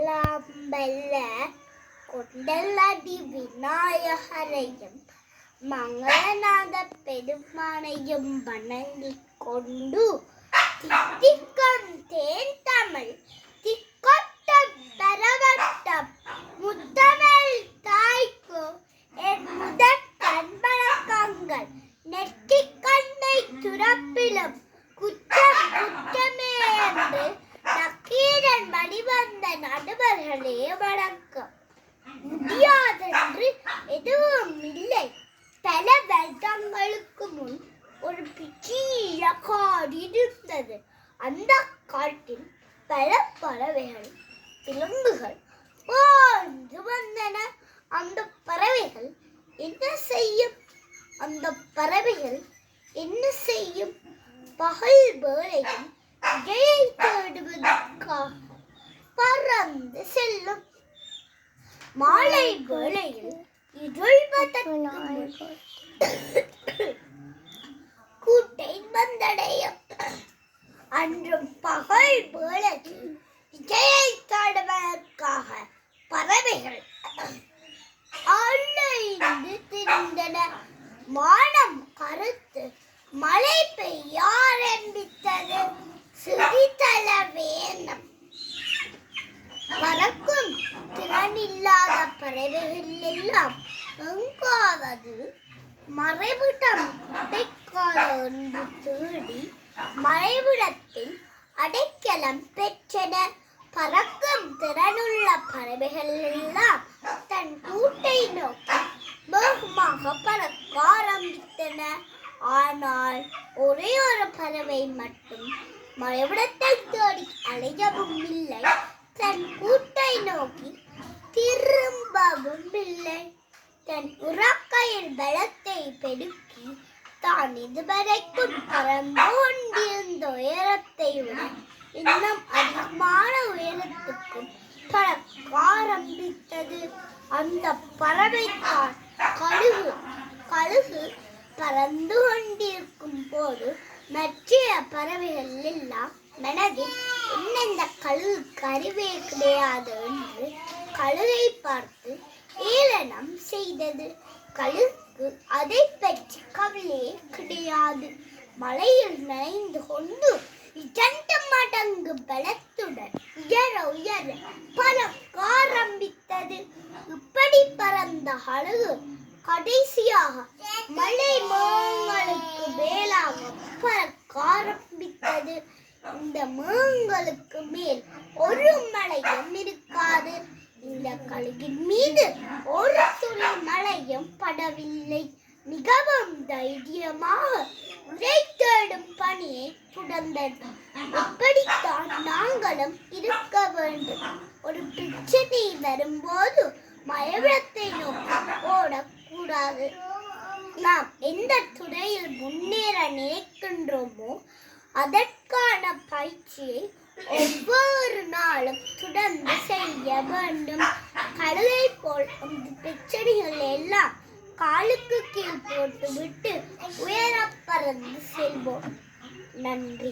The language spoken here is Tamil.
எல்லாம் வல்ல கொண்டல்லடி விநாயகரையும் மங்களநாத பெருமானையும் வணங்கிக் கொண்டு தித்திக்கும் தேன் தமிழ் திக்கொட்டம் தரவட்டம் முத்தமிழ் தாய்க்கு என் முதற் கண்வணக்கங்கள் நெற்றிக் கண்ணை துறப்பிலும் குற்றம் குற்றமே என்று நக்கீரன் வழிவந்த நடுவர்களே வணக்கம். முடியாதென்று எதுவும் இல்லை. பல வருடங்களுக்கு முன் ஒரு பிச்சிய காடு இருந்தது. அந்த காட்டில் பல பறவைகள் விலங்குகள் வாழ்ந்து வந்தன. அந்த பறவைகள் என்ன செய்யும்? பகல் வேளையில் இரையை தேடுவதற்காக பறந்து செல்லும். மாலை வேளையில் இருள்வதற்கு கூட்டை வந்தடையும். அன்றும் பகல் வேளையில் இரையை தேடுவதற்காக பறவைகள் அலைந்து திரிந்தன. வானம் கருத்து மழை பெய்ய ஆரம்பித்தது. சிறிதளவேனும் பறக்கும் திறனில்லாத பறவைகள் எல்லாம் எங்காவது மறைவிடம் என்று தேடி மறைவிடத்தில் அடைக்கலம் பெற்றன. பறக்கும் திறனுள்ள பறவைகள் எல்லாம் தன் கூட்டை நோக்கி வேகமாக பறக்க ஆரம்பித்தன. ஆனால் ஒரே ஒரு பறவை மட்டும் மறைவிடத்தை தேடி அலையவும் இல்லை, தன் கூட்டை நோக்கி திரும்பவும் இல்லை. தன் உறக்கையின் பலத்தை பெருக்கி தான் இதுவரைக்கும் பறந்து கொண்டிருந்த உயரத்தை விட இன்னும் அதிகமான உயரத்துக்கு பறக்க ஆரம்பித்தது. அந்த பறவைக்கான் கழுகு பறந்து கொண்டிருக்கும் போது மற்ற பறவைகள் எல்லாம் மனதில் என்ன இந்த கழுகுக்கு அறிவே கிடையாது என்று கழுகை பார்த்து ஏளனம் செய்தது. கழுகுக்கு அதை பற்றி கவலையே கிடையாது. மலையில் நனைந்து கொண்டு 2 மடங்கு பலத்துடன் உயர பறக்க ஆரம்பித்தது. இப்படி பறந்த கழுகு கடைசியாக மலை மேகங்களுக்கு மேலாக பறக்க ஆரம்பித்தது. இந்த மேகங்களுக்கு மேல் ஒரு மலையும் இருக்காது. இந்த கழுகின் மீது ஒரு துளி மழையும் படவில்லை. மிகவும் தைரியமாக உரை தேடும் பணியை தொடர்ந்தது. இப்படித்தான் நாங்களும் இருக்க வேண்டும். ஒரு பிரச்சனை வரும்போது மறைவிடத்தை நோக்கி ஓடக்கூடாது. நாம் எந்த துறையில் முன்னேற நினைக்கின்றோமோ அதற்கான பயிற்சியை ஒவ்வொரு நாளும் தொடர்ந்து செய்ய வேண்டும். கடலை போல் இந்த பிரச்சனைகள் எல்லாம் காலுக்கு கீழ் போட்டுவிட்டு உயர பறந்து செல்வோம். நன்றி.